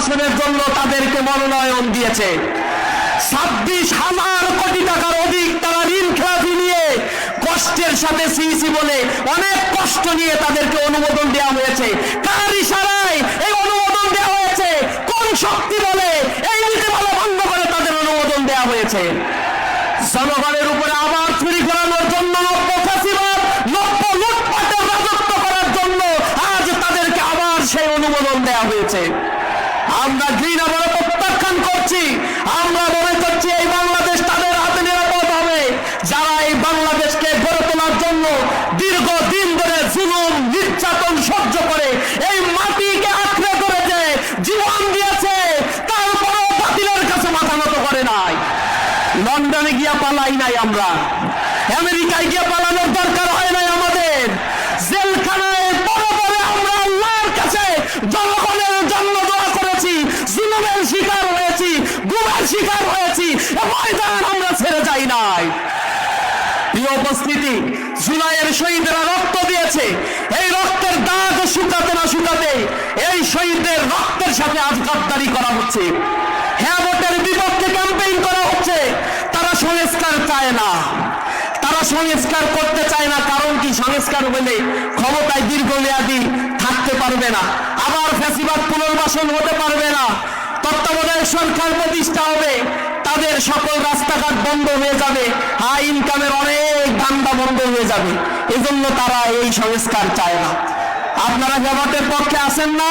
আসনের জন্য তাদেরকে মনোনয়ন দিয়েছে। 26,000 কোটি টাকার অধিক তারা ঋণ খেলাপি নিয়ে কষ্টের সাথে সিইসি বলে অনেক কষ্ট নিয়ে তাদেরকে অনুমোদন দেওয়া হয়েছে। কার ইশারায় এই অনুমোদন দেওয়া হয়েছে? কোন শক্তি বলে এই নীতিমালা ভঙ্গ করে তাদের অনুমোদন দেওয়া হয়েছে? জনগণের উপরে আবার চুরি করানোর জন্য, নব্য ফ্যাসিবাদ, নব্য লুটপাটের রাজত্ব করার জন্য আজ তাদেরকে আবার সেই অনুমোদন দেওয়া হয়েছে। আমরা ঘৃণা বলে প্রত্যাখ্যান করছি। আমরা মনে করছি এই বাংলাদেশ তাদের হাতে নিরাপদ হবে যারা এই বাংলাদেশকে গড়ে তোলার জন্য দীর্ঘদিন ধরে জুলুম নির্যাতন সহ্য করে এই মাটিকে আঁকড়ে ধরেছে, জীবন দিয়েছে, তারপরেও বাতিলের কাছে মাথা নত করে নাই। লন্ডনে গিয়া পালাই নাই, আমরা আমেরিকায় গিয়ে পালানোর দরকার হয় নাই আমাদের। জেলখানায় পরে পরে আমরা আল্লাহর কাছে জনগণের জন্য দোয়া করেছি, জুলুমের শিকার হয়েছি, গুমের শিকার হয়েছি, ময়দান আমরা ছেড়ে যাই নাই। প্রিয় উপস্থিতি, জুলাইয়ের শহীদরা রক্ত দিয়েছে, এই রক্তের দাগ শুকাতে না শুকাতে এই শহীদদের রক্তের সাথে আজ গাদ্দারি করা হচ্ছে। হ্যাঁ ভোটের বিপক্ষে ক্যাম্পেইন করা হচ্ছে। তারা সংস্কার চায় না, তারা সংস্কার করতে চায় না। কারণ কি? সংস্কার হলে ক্ষমতায় দীর্ঘমেয়াদী থাকতে পারবে না, আবার ফ্যাসিবাদ পুনর্বাসন হতে পারবে না, তত্ত্বাবধায়ক সরকার প্রতিষ্ঠা হবে, তাদের সকল রাস্তাঘাট বন্ধ হয়ে যাবে, হাই ইনকামের অনেক ধান্দা বন্ধ হয়ে যাবে। এজন্য তারা এই সংস্কার চায় না। আপনারা জামাতের পক্ষে আছেন না?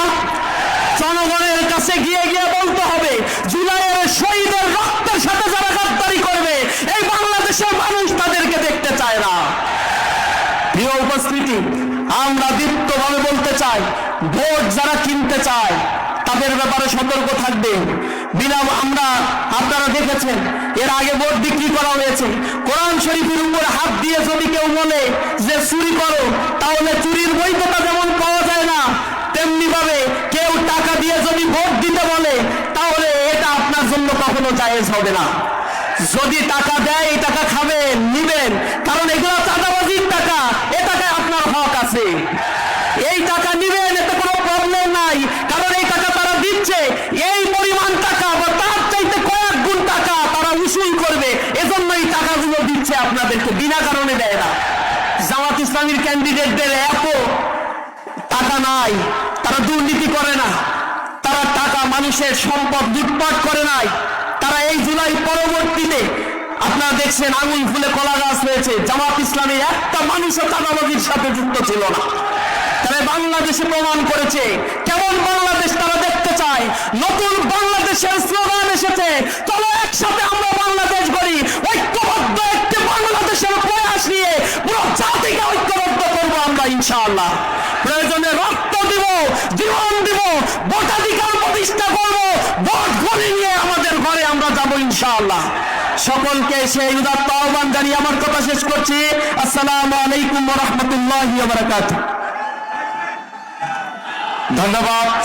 জনগণের কাছে গিয়ে গিয়ে বলতে হবে, জুলাইয়ের শহীদের রক্তের সাথে যারা গাদ্দারি করবে এই বাংলাদেশের মানুষ তাদেরকে দেখতে চায় না। প্রিয় উপস্থিতি, আমরা দীপ্তভাবে বলতে চাই, ভোট যারা কিনতে চায় তাদের ব্যাপারে সতর্ক থাকবে। আপনারা দেখেছেন এর আগে ভোট বিক্রি করা হয়েছে। কোরআন শরীফের উপরে হাত দিয়ে যদি কেউ বলে যে চুরি করো, তাহলে চুরির বৈধতা যেমন পাওয়া যায় না, তেমনি ভাবে কেউ টাকা দিয়ে যদি ভোট দিতে বলে তাহলে এটা আপনার জন্য কখনো জায়েজ হবে না। যদি টাকা দেয় এই টাকা খাবেন, নিবেন, কারণ এগুলো চাঁদাবাজির টাকা, এ টাকায় আপনার হক আছে। এই টাকা নিবেন, এতে কোনো প্রবলেম নাই, কারণ এই টাকা তারা দিচ্ছে, এই পরিমাণ টাকা বা তার চাইতে কয়েক গুণ টাকা তারা উসুল করবে, এজন্য এই টাকাগুলো দিচ্ছে আপনাদেরকে, বিনা কারণে দেয় না। জামাত ইসলামীর ক্যান্ডিডেটদের এত টাকা নাই, তারা দুর্নীতি করে না, তারা টাকা মানুষের সম্পদ লুটপাট করে নাই। তারা এই জুলাই পরবর্তীতে আপনারা দেখছেন আঙুল ফুলে কলা গাছ হয়েছে, জামাত ইসলামী একটা মানুষও চাঁদাবাজির সাথে যুক্ত ছিল না। তারা বাংলাদেশে প্রমাণ করেছে কেমন বাংলাদেশ তারা দেখতে চায়। নতুন বাংলাদেশের স্লোগান এসেছে, চলো একসাথে আমরা বাংলাদেশ গড়ি, ঐক্যবদ্ধ একটি বাংলাদেশের প্রয়াস নিয়ে পুরো জাতিকে ঐক্যবদ্ধ করবো আমরা ইনশাআল্লাহ। প্রয়োজনে রক্ত দিব, জীবন দিব, ভোটাধিকার প্রতিষ্ঠা করবো, ভোট ঘরে নিয়ে আমাদের ঘরে আমরা যাবো ইনশাআল্লাহ। সকলকে সেই উদাত্ত আহ্বান জানিয়ে আমার কথা শেষ করছি। আসসালামু আলাইকুম ওয়া রাহমাতুল্লাহি ওয়া বারাকাতুহু। ধন্যবাদ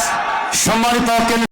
সম্মানিত